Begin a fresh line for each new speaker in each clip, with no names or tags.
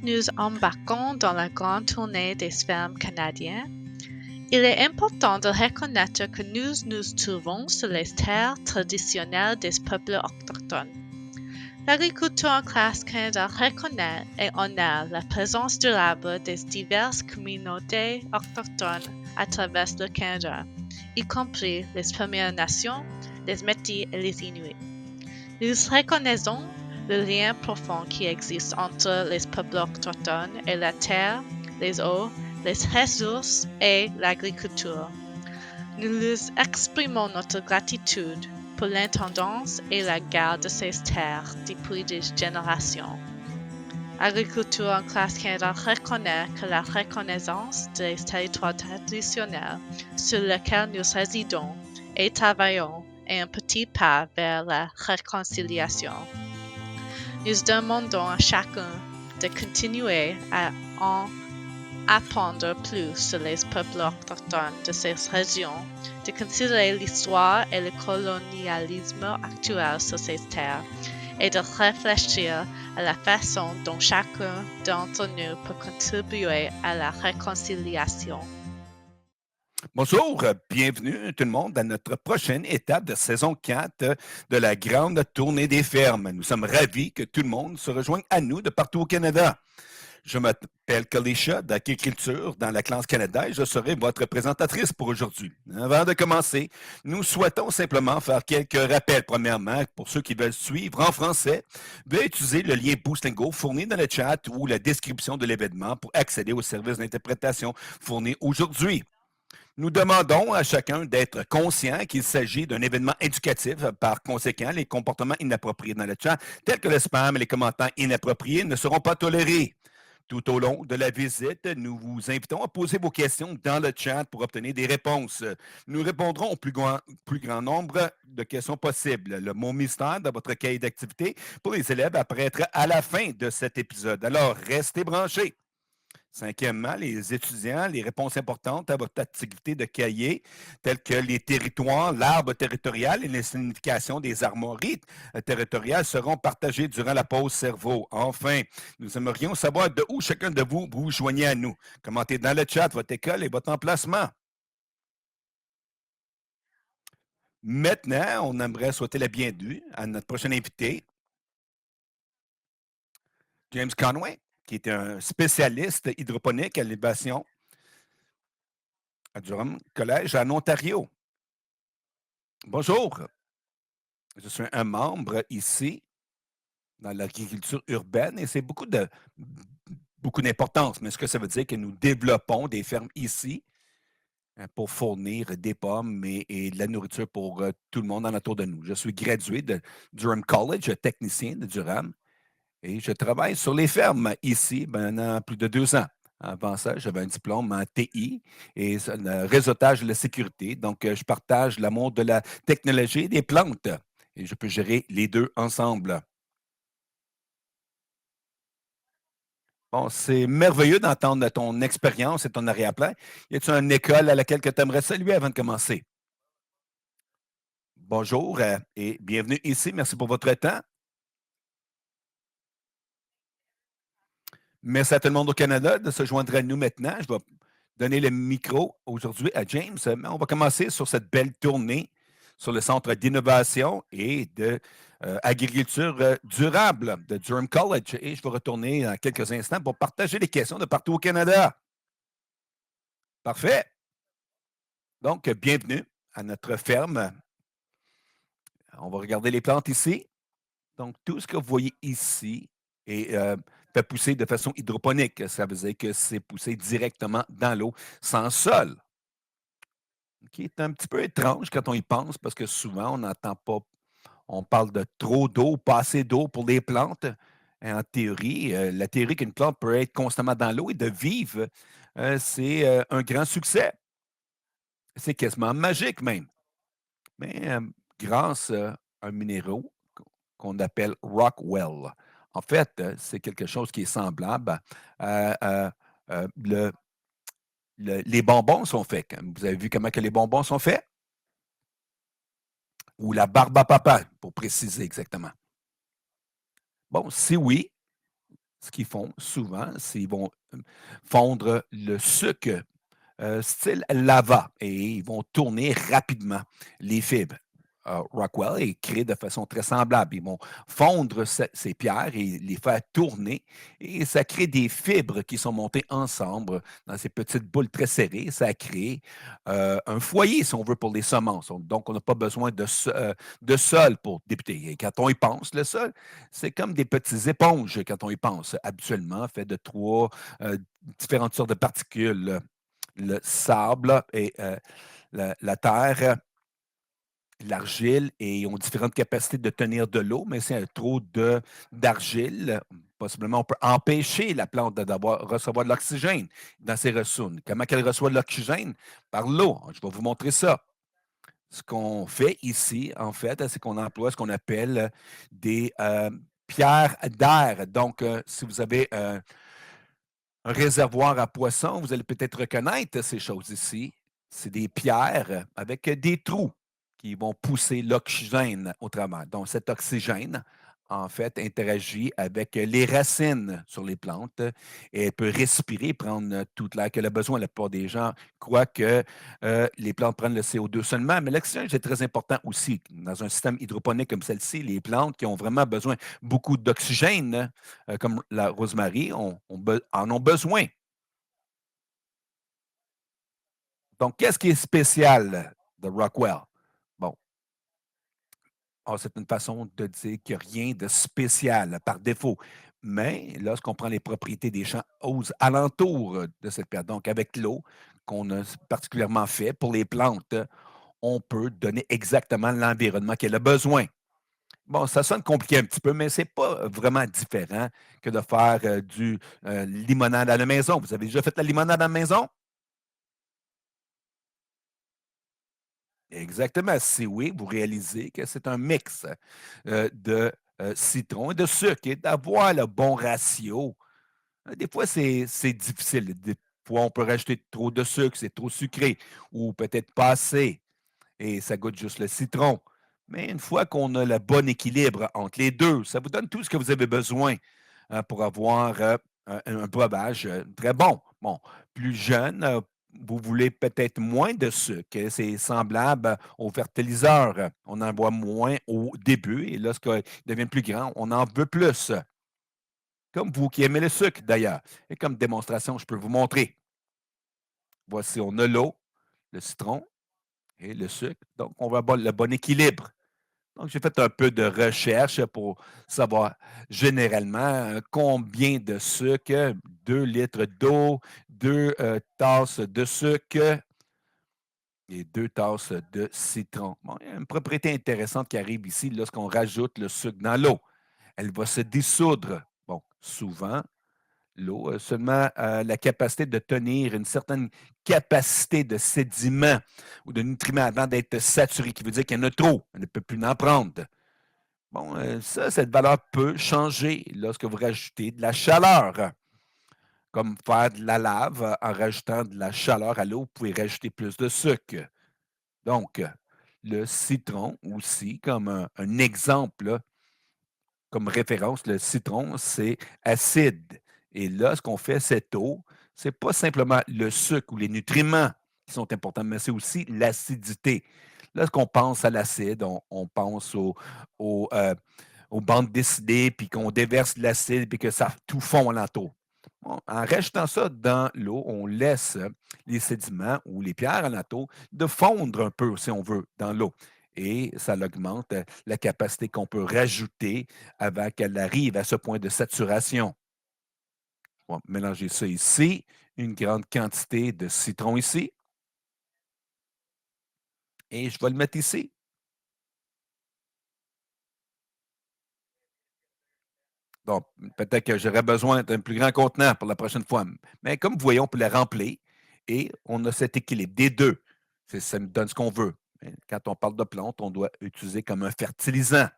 nous embarquons dans la grande tournée des fermes canadiennes, il est important de reconnaître que nous nous trouvons sur les terres traditionnelles des peuples autochtones. L'agriculture en classe Canada reconnaît et honore la présence durable des diverses communautés autochtones à travers le Canada, y compris les Premières Nations, les Métis et les Inuits. Nous reconnaissons le lien profond qui existe entre les peuples autochtones et la terre, les eaux, les ressources et l'agriculture. Nous leur exprimons notre gratitude pour l'intendance et la garde de ces terres depuis des générations. Agriculture en classe Canada reconnaît que la reconnaissance des territoires traditionnels sur lesquels nous résidons et travaillons est un petit pas vers la réconciliation. Nous demandons à chacun de continuer à en apprendre plus sur les peuples autochtones de ces régions, de considérer l'histoire et le colonialisme actuel sur ces terres et de réfléchir à la façon dont chacun d'entre nous peut contribuer à la réconciliation.
Bonjour, bienvenue tout le monde à notre prochaine étape de saison 4 de la grande tournée des fermes. Nous sommes ravis que tout le monde se rejoigne à nous de partout au Canada. Je m'appelle Kalisha d'Agriculture dans la classe Canada et je serai votre présentatrice pour aujourd'hui. Avant de commencer, nous souhaitons simplement faire quelques rappels. Premièrement, pour ceux qui veulent suivre en français, veuillez utiliser le lien Boostlingo fourni dans le chat ou la description de l'événement pour accéder au service d'interprétation fourni aujourd'hui. Nous demandons à chacun d'être conscient qu'il s'agit d'un événement éducatif. Par conséquent, les comportements inappropriés dans le chat, tels que le spam et les commentaires inappropriés, ne seront pas tolérés. Tout au long de la visite, nous vous invitons à poser vos questions dans le chat pour obtenir des réponses. Nous répondrons au plus grand nombre de questions possibles. Le mot mystère dans votre cahier d'activité pour les élèves apparaîtra à la fin de cet épisode. Alors, restez branchés. Cinquièmement, les étudiants, les réponses importantes à votre activité de cahier, telles que les territoires, l'arbre territorial et les significations des armoiries territoriales seront partagées durant la pause cerveau. Enfin, nous aimerions savoir de où chacun de vous vous joignez à nous. Commentez dans le chat votre école et votre emplacement. Maintenant, on aimerait souhaiter la bienvenue à notre prochain invité, James Conway, qui est un spécialiste hydroponique à l'élévation à Durham College en Ontario. Bonjour, je suis un membre ici dans l'agriculture urbaine et c'est beaucoup d'importance. Mais ce que ça veut dire que nous développons des fermes ici pour fournir des pommes et de la nourriture pour tout le monde en autour de nous. Je suis gradué de Durham College, technicien de Durham, et je travaille sur les fermes ici pendant plus de 2 ans. Avant ça, j'avais un diplôme en TI et le réseautage de la sécurité. Donc, je partage l'amour de la technologie et des plantes et je peux gérer les deux ensemble. Bon, c'est merveilleux d'entendre ton expérience et ton arrière-plan. Y a-t-il une école à laquelle tu aimerais saluer avant de commencer? Bonjour et bienvenue ici. Merci pour votre temps. Merci à tout le monde au Canada de se joindre à nous maintenant. Je vais donner le micro aujourd'hui à James. Mais on va commencer sur cette belle tournée sur le Centre d'innovation et d'agriculture durable de Durham College. Et je vais retourner dans quelques instants pour partager les questions de partout au Canada. Parfait. Donc, bienvenue à notre ferme. On va regarder les plantes ici. Donc, tout ce que vous voyez ici est fait pousser de façon hydroponique. Ça veut dire que c'est poussé directement dans l'eau, sans sol. Qui est un petit peu étrange quand on y pense, parce que souvent, on n'entend pas, on parle de trop d'eau, pas assez d'eau pour les plantes. Et en théorie, la théorie qu'une plante peut être constamment dans l'eau et de vivre, c'est un grand succès. C'est quasiment magique même. Mais grâce à un minéraux qu'on appelle Rockwell. En fait, c'est quelque chose qui est semblable à les bonbons sont faits. Vous avez vu comment que les bonbons sont faits? Ou la barbe à papa, pour préciser exactement. Bon, si oui, ce qu'ils font souvent, c'est qu'ils vont fondre le sucre style lava et ils vont tourner rapidement les fibres. Rockwell est créé de façon très semblable. Ils vont fondre ces pierres et les faire tourner et ça crée des fibres qui sont montées ensemble dans ces petites boules très serrées. Ça crée un foyer, si on veut, pour les semences. Donc, on n'a pas besoin de sol pour débuter. Et quand on y pense, le sol, c'est comme des petites éponges quand on y pense, habituellement fait de trois différentes sortes de particules, le sable et la terre, l'argile, et ils ont différentes capacités de tenir de l'eau, mais c'est trop d'argile, possiblement on peut empêcher la plante recevoir de l'oxygène dans ses ressources. Comment elle reçoit de l'oxygène? Par l'eau. Je vais vous montrer ça. Ce qu'on fait ici, en fait, c'est qu'on emploie ce qu'on appelle des pierres d'air. Donc, si vous avez un réservoir à poissons, vous allez peut-être reconnaître ces choses ici. C'est des pierres avec des trous qui vont pousser l'oxygène au travers. Donc, cet oxygène, en fait, interagit avec les racines sur les plantes et elle peut respirer, prendre toute l'air qu'elle a besoin. La plupart des gens croient que les plantes prennent le CO2 seulement, mais l'oxygène, c'est très important aussi. Dans un système hydroponique comme celle-ci, les plantes qui ont vraiment besoin beaucoup d'oxygène, comme la rosemary, en ont besoin. Donc, qu'est-ce qui est spécial de Rockwell? Bon, c'est une façon de dire qu'il n'y a rien de spécial par défaut. Mais lorsqu'on prend les propriétés des champs aux alentours de cette pierre, donc avec l'eau qu'on a particulièrement fait pour les plantes, on peut donner exactement l'environnement qu'elle a besoin. Bon, ça sonne compliqué un petit peu, mais ce n'est pas vraiment différent que de faire du limonade à la maison. Vous avez déjà fait la limonade à la maison? Exactement. Si oui, vous réalisez que c'est un mix de citron et de sucre et d'avoir le bon ratio. Des fois, c'est difficile. Des fois, on peut rajouter trop de sucre, c'est trop sucré, ou peut-être pas assez, et ça goûte juste le citron. Mais une fois qu'on a le bon équilibre entre les deux, ça vous donne tout ce que vous avez besoin pour avoir un breuvage très bon. Bon, plus jeune, vous voulez peut-être moins de sucre. C'est semblable au fertiliseur. On en voit moins au début et lorsqu'il devient plus grand, on en veut plus. Comme vous qui aimez le sucre d'ailleurs. Et comme démonstration, je peux vous montrer. Voici, on a l'eau, le citron et le sucre. Donc, on va avoir le bon équilibre. Donc, j'ai fait un peu de recherche pour savoir généralement combien de sucre, 2 litres d'eau, 2 tasses de sucre et 2 tasses de citron. Bon, il y a une propriété intéressante qui arrive ici lorsqu'on rajoute le sucre dans l'eau. Elle va se dissoudre. Bon, souvent, l'eau a seulement la capacité de tenir une certaine capacité de sédiments ou de nutriments avant d'être saturée, qui veut dire qu'il y en a trop. Elle ne peut plus en prendre. Bon, cette valeur peut changer lorsque vous rajoutez de la chaleur. Comme faire de la lave en rajoutant de la chaleur à l'eau, vous pouvez rajouter plus de sucre. Donc, le citron aussi, comme un exemple, comme référence, le citron, c'est acide. Et lorsqu'on fait cette eau, ce n'est pas simplement le sucre ou les nutriments qui sont importants, mais c'est aussi l'acidité. Lorsqu'on pense à l'acide, on pense au, aux bandes dessinées, puis qu'on déverse de l'acide, puis que ça tout fond alentour. Bon, en rajoutant ça dans l'eau, on laisse les sédiments ou les pierres alentour de fondre un peu, si on veut, dans l'eau. Et ça augmente la capacité qu'on peut rajouter avant qu'elle arrive à ce point de saturation. On va mélanger ça ici. Une grande quantité de citron ici. Et je vais le mettre ici. Donc, peut-être que j'aurais besoin d'un plus grand contenant pour la prochaine fois. Mais comme vous voyez, on peut le remplir et on a cet équilibre des deux. Ça nous donne ce qu'on veut. Mais quand on parle de plantes, on doit utiliser comme un fertilisant.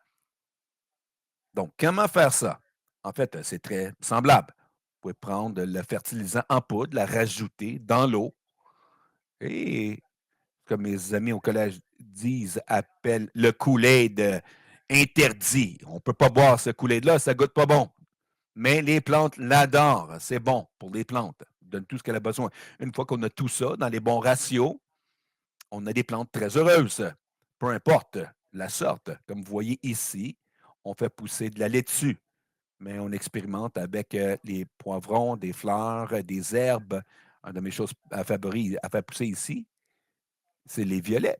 Donc, comment faire ça? En fait, c'est très semblable. Vous pouvez prendre le fertilisant en poudre, la rajouter dans l'eau et, comme mes amis au collège disent, appellent le Kool-Aid interdit. On ne peut pas boire ce Kool-Aid-là, ça ne goûte pas bon. mais les plantes l'adorent. C'est bon pour les plantes. Donne tout ce qu'elle a besoin. Une fois qu'on a tout ça dans les bons ratios, on a des plantes très heureuses. Peu importe la sorte. Comme vous voyez ici, on fait pousser de la laitue, mais on expérimente avec les poivrons, des fleurs, des herbes. Une de mes choses favoris à faire pousser ici, c'est les violets.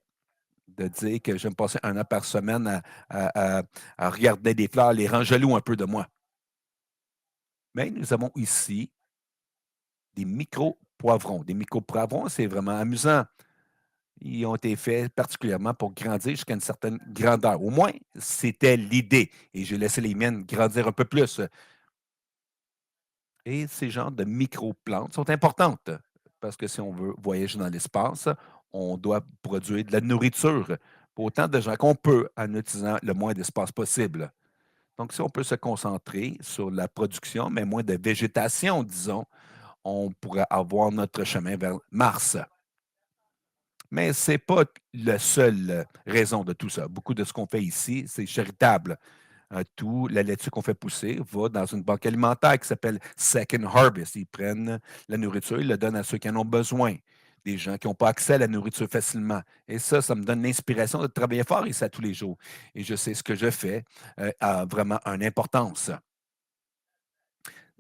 De dire que je vais me passer 1 an par semaine à regarder des fleurs, les rend jaloux un peu de moi. Mais nous avons ici des micro-poivrons. Des micro-poivrons, c'est vraiment amusant. Ils ont été faits particulièrement pour grandir jusqu'à une certaine grandeur. Au moins, c'était l'idée. Et j'ai laissé les miennes grandir un peu plus. Et ces genres de micro-plantes sont importantes parce que si on veut voyager dans l'espace, on doit produire de la nourriture pour autant de gens qu'on peut en utilisant le moins d'espace possible. Donc, si on peut se concentrer sur la production, mais moins de végétation, disons, on pourrait avoir notre chemin vers Mars. Mais ce n'est pas la seule raison de tout ça. Beaucoup de ce qu'on fait ici, c'est charitable. Tout la laitue qu'on fait pousser va dans une banque alimentaire qui s'appelle Second Harvest. Ils prennent la nourriture, ils la donnent à ceux qui en ont besoin, des gens qui n'ont pas accès à la nourriture facilement. Et ça me donne l'inspiration de travailler fort ici tous les jours. Et je sais ce que je fais a vraiment une importance.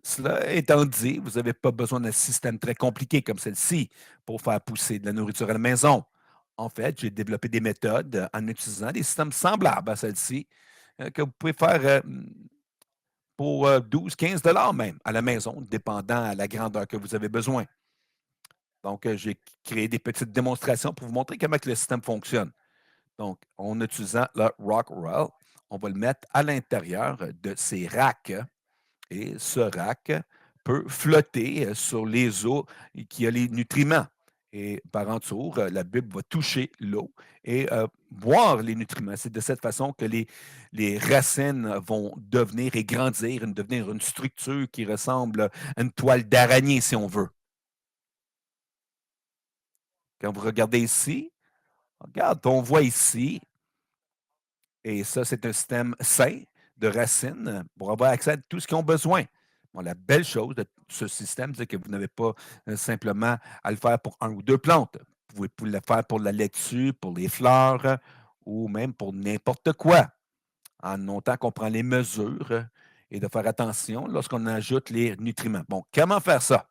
Cela étant dit, vous n'avez pas besoin d'un système très compliqué comme celle-ci pour faire pousser de la nourriture à la maison. En fait, j'ai développé des méthodes en utilisant des systèmes semblables à celle-ci que vous pouvez faire pour 12-15 $ même à la maison, dépendant de la grandeur que vous avez besoin. Donc, j'ai créé des petites démonstrations pour vous montrer comment le système fonctionne. Donc, en utilisant le Rockwell, on va le mettre à l'intérieur de ces racks et ce rack peut flotter sur les eaux qui ont les nutriments. Et par en dessous, la bulbe va toucher l'eau et boire les nutriments. C'est de cette façon que les racines vont devenir et grandir, devenir une structure qui ressemble à une toile d'araignée, si on veut. Quand vous regardez ici, regarde, on voit ici, et ça, c'est un système sain de racines pour avoir accès à tout ce qu'ils ont besoin. Bon, la belle chose de ce système, c'est que vous n'avez pas simplement à le faire pour 1 ou 2 plantes. Vous pouvez le faire pour la laitue, pour les fleurs ou même pour n'importe quoi, en notant qu'on prend les mesures et de faire attention lorsqu'on ajoute les nutriments. Bon, comment faire ça?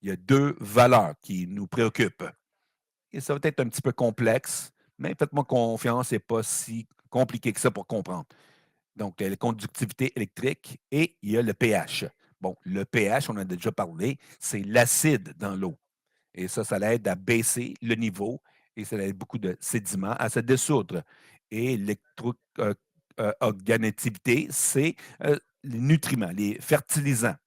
Il y a 2 valeurs qui nous préoccupent. Et ça va être un petit peu complexe, mais faites-moi confiance, ce n'est pas si compliqué que ça pour comprendre. Donc, la conductivité électrique et il y a le pH. Bon, le pH, on en a déjà parlé, c'est l'acide dans l'eau. Et ça l'aide à baisser le niveau et ça aide beaucoup de sédiments à se dissoudre. Et l'électroorganétivité, c'est les nutriments, les fertilisants.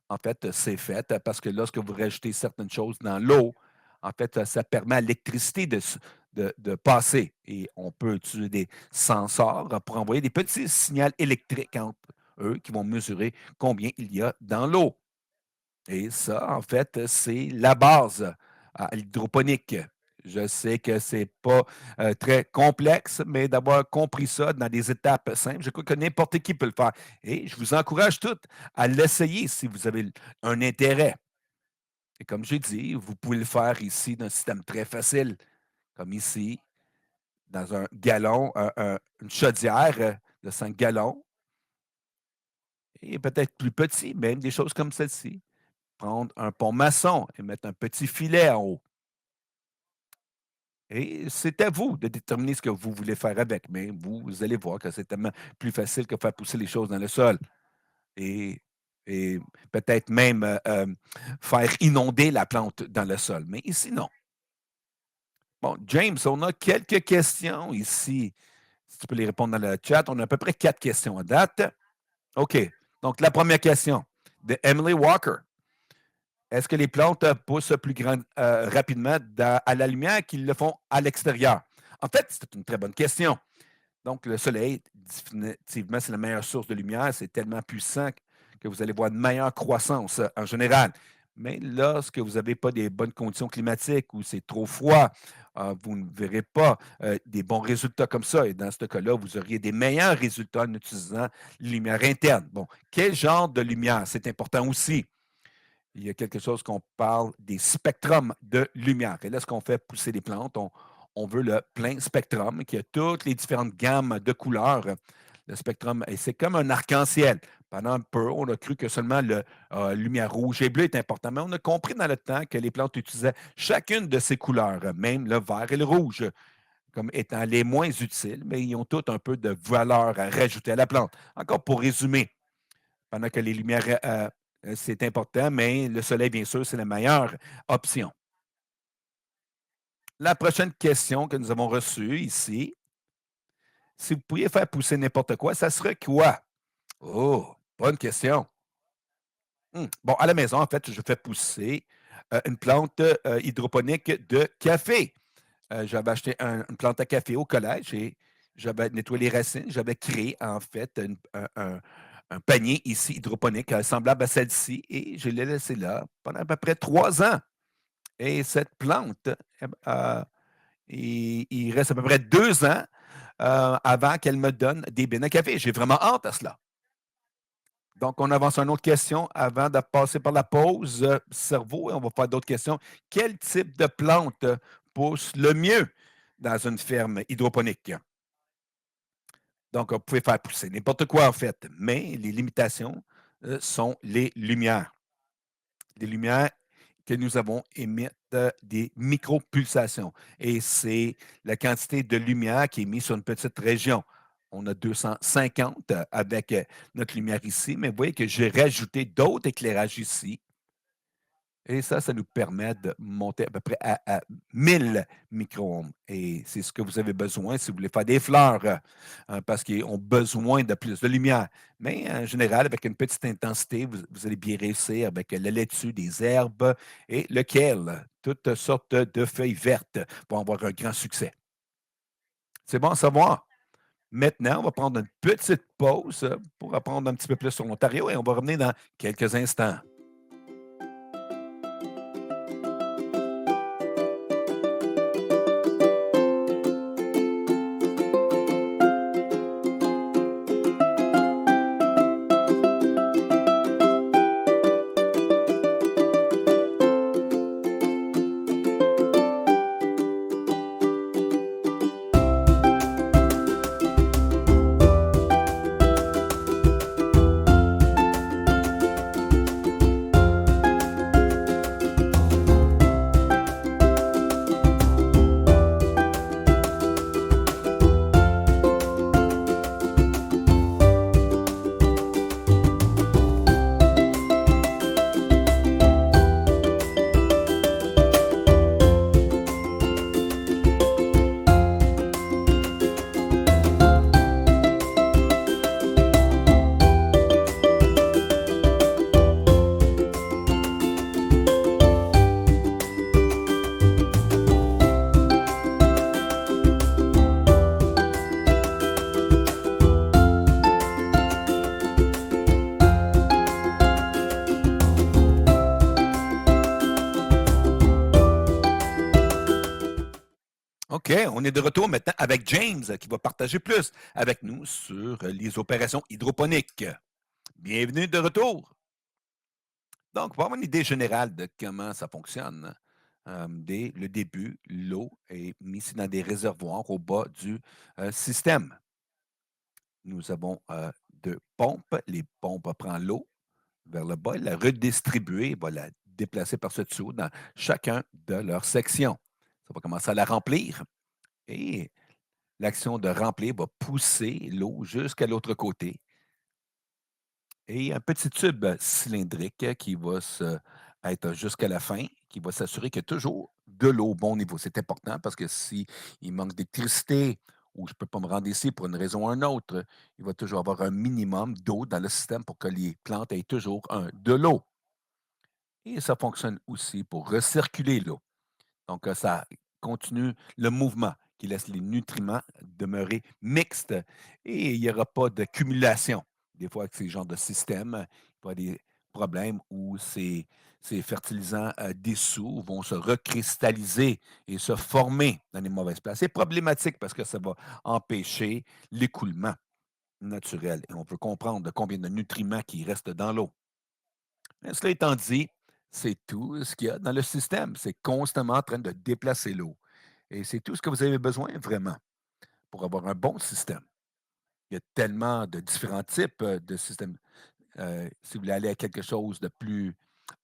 En fait, c'est fait parce que lorsque vous rajoutez certaines choses dans l'eau, en fait, ça permet à l'électricité de passer. Et on peut utiliser des sensors pour envoyer des petits signaux électriques entre eux qui vont mesurer combien il y a dans l'eau. Et ça, en fait, c'est la base à l'hydroponique. Je sais que ce n'est pas très complexe, mais d'avoir compris ça dans des étapes simples, je crois que n'importe qui peut le faire. Et je vous encourage toutes à l'essayer si vous avez un intérêt. Et comme j'ai dit, vous pouvez le faire ici dans un système très facile, comme ici, dans un gallon, une chaudière de 5 gallons, et peut-être plus petit, même des choses comme celle-ci. Prendre un pont maçon et mettre un petit filet en haut. Et c'est à vous de déterminer ce que vous voulez faire avec, mais vous allez voir que c'est tellement plus facile que faire pousser les choses dans le sol. Et, et peut-être même faire inonder la plante dans le sol. Mais ici, non. Bon, James, on a quelques questions ici. Si tu peux les répondre dans le chat, on a à peu près 4 questions à date. OK. Donc, la première question de Emily Walker. Est-ce que les plantes poussent rapidement à la lumière qu'ils le font à l'extérieur? En fait, c'est une très bonne question. Donc, le soleil, définitivement, c'est la meilleure source de lumière. C'est tellement puissant que vous allez voir une meilleure croissance en général. Mais lorsque vous n'avez pas des bonnes conditions climatiques ou c'est trop froid, vous ne verrez pas des bons résultats comme ça. Et dans ce cas-là, vous auriez des meilleurs résultats en utilisant la lumière interne. Bon, quel genre de lumière? C'est important aussi. Il y a quelque chose qu'on parle des spectrums de lumière. Et là, ce qu'on fait pousser les plantes, on veut le plein spectrum qui a toutes les différentes gammes de couleurs. Le spectrum, et c'est comme un arc-en-ciel. Pendant un peu, on a cru que seulement la lumière rouge et bleue est importante, mais on a compris dans le temps que les plantes utilisaient chacune de ces couleurs, même le vert et le rouge, comme étant les moins utiles, mais ils ont toutes un peu de valeur à rajouter à la plante. Encore pour résumer, pendant que les lumières, c'est important, mais le soleil, bien sûr, c'est la meilleure option. La prochaine question que nous avons reçue ici, si vous pouviez faire pousser n'importe quoi, ça serait quoi? Oh, bonne question. Bon, à la maison, en fait, je fais pousser une plante hydroponique de café. J'avais acheté une plante à café au collège et j'avais nettoyé les racines. J'avais créé, en fait, un panier ici hydroponique semblable à celle-ci et je l'ai laissé là pendant à peu près 3 ans. Et cette plante, il reste à peu près 2 ans avant qu'elle me donne des bines à café. J'ai vraiment hâte à cela. Donc, on avance à une autre question avant de passer par la pause cerveau et on va faire d'autres questions. Quel type de plante pousse le mieux dans une ferme hydroponique? Donc, vous pouvez faire pousser n'importe quoi en fait, mais les limitations sont les lumières. Les lumières que nous avons émettent des micropulsations. Et c'est la quantité de lumière qui est mise sur une petite région. On a 250 avec notre lumière ici, mais vous voyez que j'ai rajouté d'autres éclairages ici et ça nous permet de monter à peu près à 1000 micro-ohms. Et c'est ce que vous avez besoin si vous voulez faire des fleurs, parce qu'ils ont besoin de plus de lumière. Mais en général, avec une petite intensité, vous allez bien réussir avec la laitue, des herbes et le kale, toutes sortes de feuilles vertes pour avoir un grand succès. C'est bon à savoir. Maintenant, on va prendre une petite pause pour apprendre un petit peu plus sur l'Ontario et on va revenir dans quelques instants. OK, on est de retour maintenant avec James qui va partager plus avec nous sur les opérations hydroponiques. Bienvenue de retour. Donc, pour avoir une idée générale de comment ça fonctionne, dès le début, l'eau est mise dans des réservoirs au bas du système. Nous avons deux pompes. Les pompes prennent l'eau vers le bas, la redistribuer, va la déplacer par ce dessous dans chacun de leurs sections. Ça va commencer à la remplir et l'action de remplir va pousser l'eau jusqu'à l'autre côté. Et un petit tube cylindrique qui va être jusqu'à la fin, qui va s'assurer qu'il y a toujours de l'eau au bon niveau. C'est important parce que s'il manque d'électricité ou je ne peux pas me rendre ici pour une raison ou une autre, il va toujours avoir un minimum d'eau dans le système pour que les plantes aient toujours de l'eau. Et ça fonctionne aussi pour recirculer l'eau. Donc, ça continue le mouvement qui laisse les nutriments demeurer mixtes et il n'y aura pas de cumulation. Des fois, avec ces genres de systèmes, il y a des problèmes où Ces fertilisants dissous vont se recristalliser et se former dans les mauvaises places. C'est problématique parce que ça va empêcher l'écoulement naturel. Et on peut comprendre combien de nutriments qui restent dans l'eau. Mais cela étant dit, c'est tout ce qu'il y a dans le système. C'est constamment en train de déplacer l'eau. Et c'est tout ce que vous avez besoin vraiment pour avoir un bon système. Il y a tellement de différents types de systèmes. Si vous voulez aller à quelque chose de plus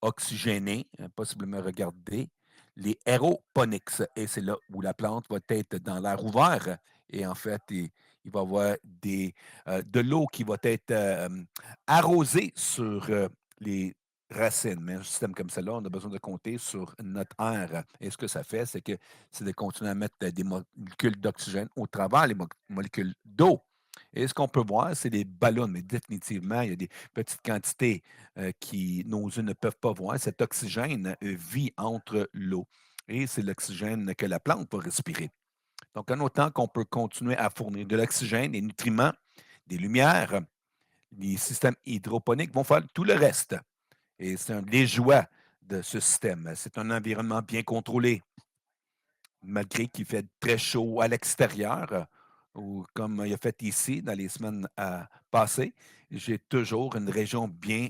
oxygéné, possiblement regarder les aéroponics. Et c'est là où la plante va être dans l'air ouvert. Et en fait, il va y avoir de l'eau qui va être arrosée sur les racines. Mais un système comme ça, là, on a besoin de compter sur notre air. Et ce que ça fait, c'est de continuer à mettre des molécules d'oxygène au travers les molécules d'eau. Et ce qu'on peut voir, c'est des ballons, mais définitivement, il y a des petites quantités qui nos yeux ne peuvent pas voir. Cet oxygène vit entre l'eau et c'est l'oxygène que la plante va respirer. Donc, en autant qu'on peut continuer à fournir de l'oxygène, des nutriments, des lumières, les systèmes hydroponiques vont faire tout le reste. Et c'est un des joies de ce système. C'est un environnement bien contrôlé, malgré qu'il fait très chaud à l'extérieur, ou comme il a fait ici dans les semaines passées, j'ai toujours une région bien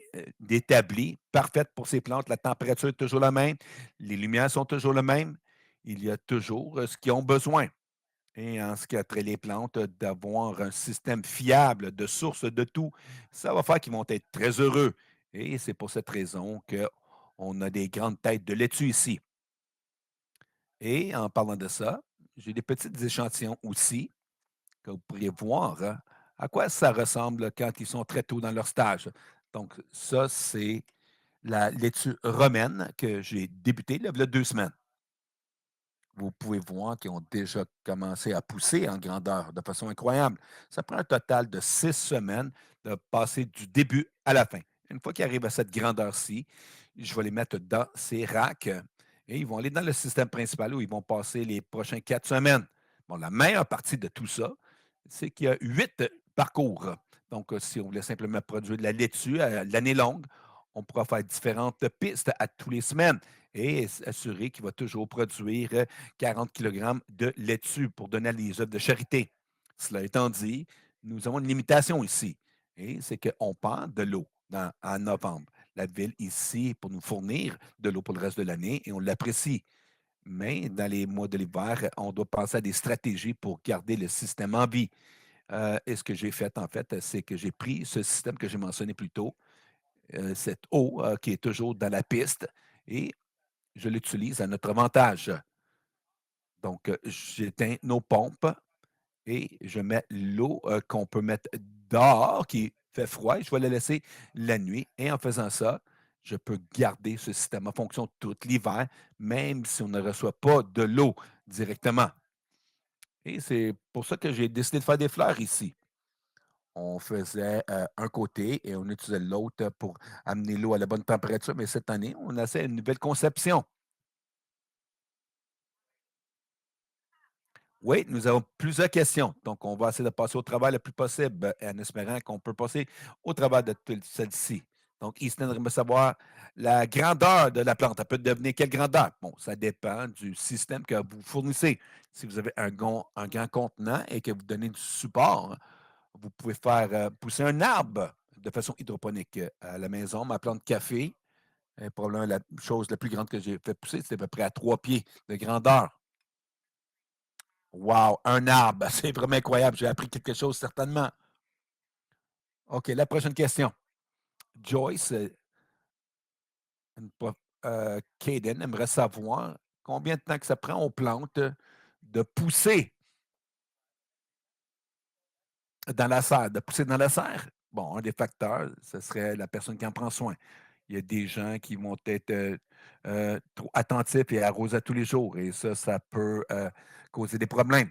établie, parfaite pour ces plantes. La température est toujours la même, les lumières sont toujours les mêmes. Il y a toujours ce qu'ils ont besoin. Et en ce qui a trait les plantes, d'avoir un système fiable de source de tout, ça va faire qu'ils vont être très heureux. Et c'est pour cette raison qu'on a des grandes têtes de laitue ici. Et en parlant de ça, j'ai des petits échantillons aussi que vous pourriez voir à quoi ça ressemble quand ils sont très tôt dans leur stage. Donc, ça, c'est la laitue romaine que j'ai débutée il y a 2 semaines. Vous pouvez voir qu'ils ont déjà commencé à pousser en grandeur de façon incroyable. Ça prend un total de 6 semaines de passer du début à la fin. Une fois qu'ils arrivent à cette grandeur-ci, je vais les mettre dans ces racks et ils vont aller dans le système principal où ils vont passer les prochaines 4 semaines. Bon, la meilleure partie de tout ça, c'est qu'il y a 8 parcours. Donc, si on voulait simplement produire de la laitue à l'année longue, on pourra faire différentes pistes à tous les semaines et assurer qu'il va toujours produire 40 kg de laitue pour donner à des œuvres de charité. Cela étant dit, nous avons une limitation ici, et c'est qu'on perd de l'eau en novembre. La ville ici pour nous fournir de l'eau pour le reste de l'année et on l'apprécie. Mais dans les mois de l'hiver, on doit penser à des stratégies pour garder le système en vie. Et ce que j'ai fait, en fait, c'est que j'ai pris ce système que j'ai mentionné plus tôt, cette eau qui est toujours dans la piste, et je l'utilise à notre avantage. Donc, j'éteins nos pompes et je mets l'eau qu'on peut mettre dehors, qui fait froid, et je vais la laisser la nuit. Et en faisant ça, je peux garder ce système en fonction tout l'hiver, même si on ne reçoit pas de l'eau directement. Et c'est pour ça que j'ai décidé de faire des fleurs ici. On faisait un côté et on utilisait l'autre pour amener l'eau à la bonne température. Mais cette année, on a fait une nouvelle conception. Oui, nous avons plusieurs questions. Donc, on va essayer de passer au travail le plus possible en espérant qu'on peut passer au travers de celle-ci. Donc, Easton aimerait savoir la grandeur de la plante. Elle peut devenir quelle grandeur? Bon, ça dépend du système que vous fournissez. Si vous avez un grand contenant et que vous donnez du support, vous pouvez faire pousser un arbre de façon hydroponique à la maison. Ma plante café est probablement la chose la plus grande que j'ai fait pousser. C'est à peu près à 3 pieds de grandeur. Wow, un arbre, c'est vraiment incroyable. J'ai appris quelque chose certainement. OK, la prochaine question. Joyce, Caden aimerait savoir combien de temps que ça prend aux plantes de pousser dans la serre. De pousser dans la serre, bon, un des facteurs, ce serait la personne qui en prend soin. Il y a des gens qui vont être trop attentifs et arrosés tous les jours, et ça peut causer des problèmes.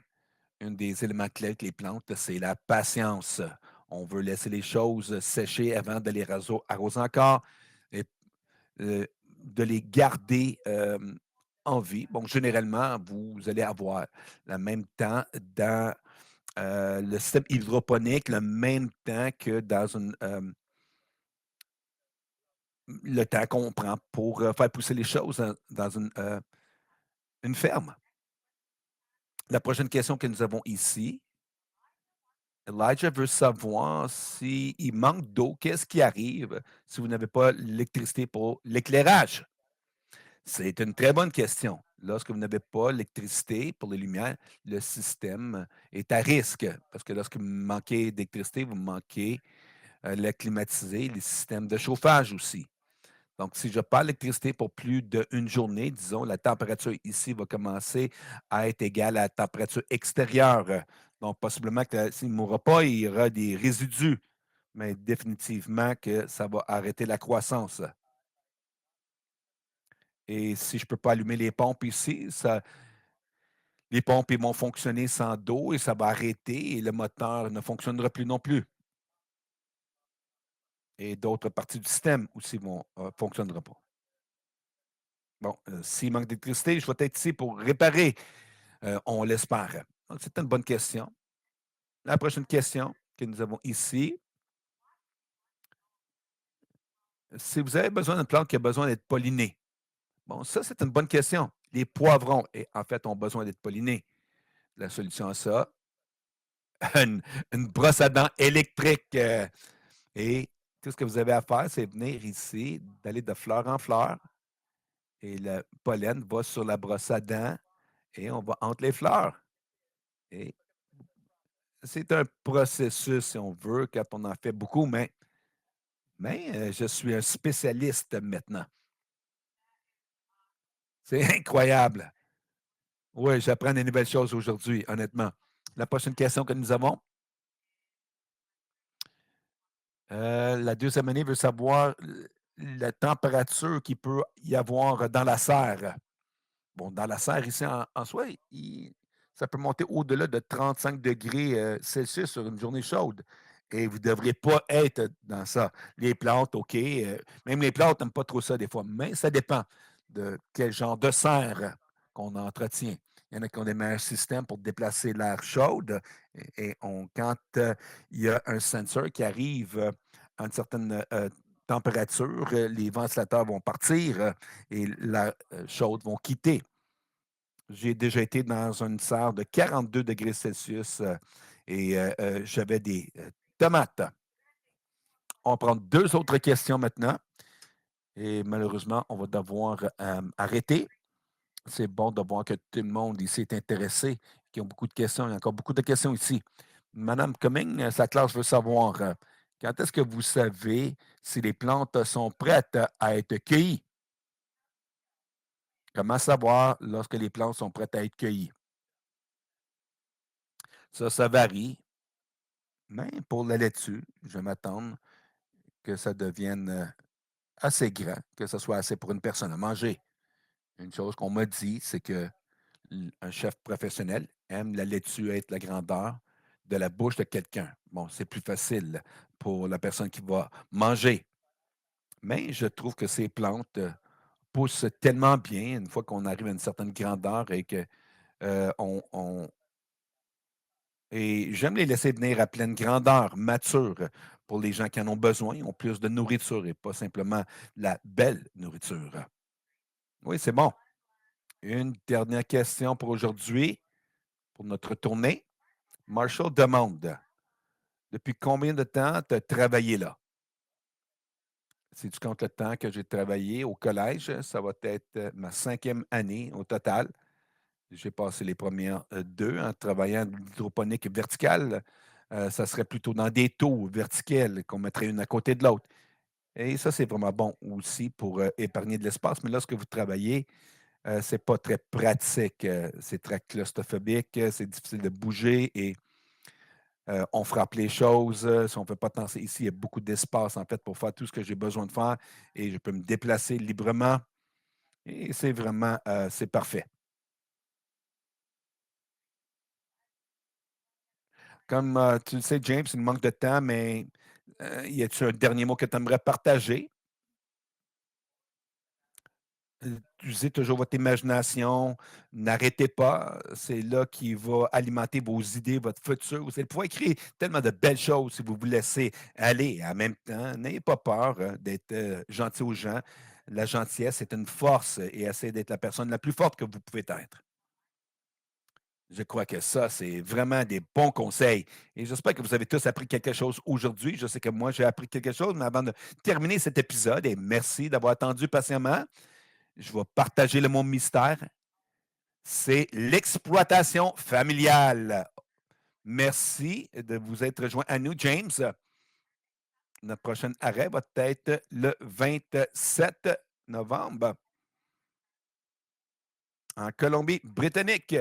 Un des éléments clés avec les plantes, c'est la patience. On veut laisser les choses sécher avant de les arroser encore et de les garder en vie. Bon, généralement, vous allez avoir le même temps dans le système hydroponique, le même temps que dans une le temps qu'on prend pour faire pousser les choses dans une ferme. La prochaine question que nous avons ici, Elijah veut savoir s'il manque d'eau, qu'est-ce qui arrive si vous n'avez pas l'électricité pour l'éclairage? C'est une très bonne question. Lorsque vous n'avez pas l'électricité pour les lumières, le système est à risque parce que lorsque vous manquez d'électricité, vous manquez le climatisé, les systèmes de chauffage aussi. Donc, si je n'ai pas l'électricité pour plus d'une journée, disons, la température ici va commencer à être égale à la température extérieure. Donc, possiblement que s'il ne mourra pas, il y aura des résidus, mais définitivement que ça va arrêter la croissance. Et si je ne peux pas allumer les pompes ici, les pompes ils vont fonctionner sans d'eau et ça va arrêter et le moteur ne fonctionnera plus non plus. Et d'autres parties du système aussi ne fonctionneront pas. Bon, s'il manque d'électricité, je vais être ici pour réparer. On l'espère. Donc, c'est une bonne question. La prochaine question que nous avons ici, si vous avez besoin d'une plante qui a besoin d'être pollinée, bon, ça, c'est une bonne question. Les poivrons, en fait, ont besoin d'être pollinés. La solution à ça, une, une brosse à dents électrique. Et tout ce que vous avez à faire, c'est venir ici, d'aller de fleur en fleur. Et le pollen va sur la brosse à dents et on va entre les fleurs. Et c'est un processus, si on veut, quand on en fait beaucoup, mais je suis un spécialiste maintenant. C'est incroyable. Oui, j'apprends des nouvelles choses aujourd'hui, honnêtement. La prochaine question que nous avons, la deuxième année veut savoir la température qu'il peut y avoir dans la serre. Bon, dans la serre, ici, en soi, ça peut monter au-delà de 35 degrés Celsius sur une journée chaude. Et vous ne devriez pas être dans ça. Les plantes, OK. Même les plantes n'aiment pas trop ça des fois, mais ça dépend de quel genre de serre qu'on entretient. Il y en a qui ont des meilleurs systèmes pour déplacer l'air chaude. Quand il y a un sensor qui arrive à une certaine température, les ventilateurs vont partir et la chaude vont quitter. J'ai déjà été dans une serre de 42 degrés Celsius et j'avais des tomates. On va prendre deux autres questions maintenant et malheureusement, on va devoir arrêter. C'est bon de voir que tout le monde ici est intéressé, qui ont beaucoup de questions. Il y a encore beaucoup de questions ici. Madame Cumming, sa classe veut savoir quand est-ce que vous savez si les plantes sont prêtes à être cueillies? Comment savoir lorsque les plantes sont prêtes à être cueillies? Ça varie. Mais pour la laitue, je vais m'attendre que ça devienne assez grand, que ce soit assez pour une personne à manger. Une chose qu'on m'a dit, c'est que un chef professionnel aime la laitue être la grandeur de la bouche de quelqu'un. Bon, c'est plus facile pour la personne qui va manger. Mais je trouve que ces plantes poussent tellement bien une fois qu'on arrive à une certaine grandeur et que et j'aime les laisser venir à pleine grandeur, mature, pour les gens qui en ont besoin, ils ont plus de nourriture et pas simplement la belle nourriture. Oui, c'est bon. Une dernière question pour aujourd'hui, pour notre tournée. Marshall demande, depuis combien de temps tu as travaillé là? Si tu comptes le temps que j'ai travaillé au collège, ça va être ma cinquième année au total. J'ai passé les premières deux en travaillant de l'hydroponique verticale. Ça serait plutôt dans des taux verticales qu'on mettrait une à côté de l'autre. Et ça, c'est vraiment bon aussi pour épargner de l'espace. Mais lorsque vous travaillez, c'est pas très pratique. C'est très claustrophobique, c'est difficile de bouger et on frappe les choses. Si on ne peut pas penser ici, il y a beaucoup d'espace en fait pour faire tout ce que j'ai besoin de faire et je peux me déplacer librement. Et c'est vraiment, c'est parfait. Comme tu le sais, James, il manque de temps, mais y a-tu un dernier mot que tu aimerais partager? Utilisez toujours votre imagination. N'arrêtez pas. C'est là qui va alimenter vos idées, votre futur. Vous allez pouvoir créer tellement de belles choses si vous vous laissez aller. En même temps, n'ayez pas peur d'être gentil aux gens. La gentillesse est une force et essayez d'être la personne la plus forte que vous pouvez être. Je crois que ça, c'est vraiment des bons conseils. Et j'espère que vous avez tous appris quelque chose aujourd'hui. Je sais que moi, j'ai appris quelque chose, mais avant de terminer cet épisode, et merci d'avoir attendu patiemment, je vais partager le mot mystère. C'est l'exploitation familiale. Merci de vous être rejoint à nous, James. Notre prochain arrêt va être le 27 novembre en Colombie-Britannique.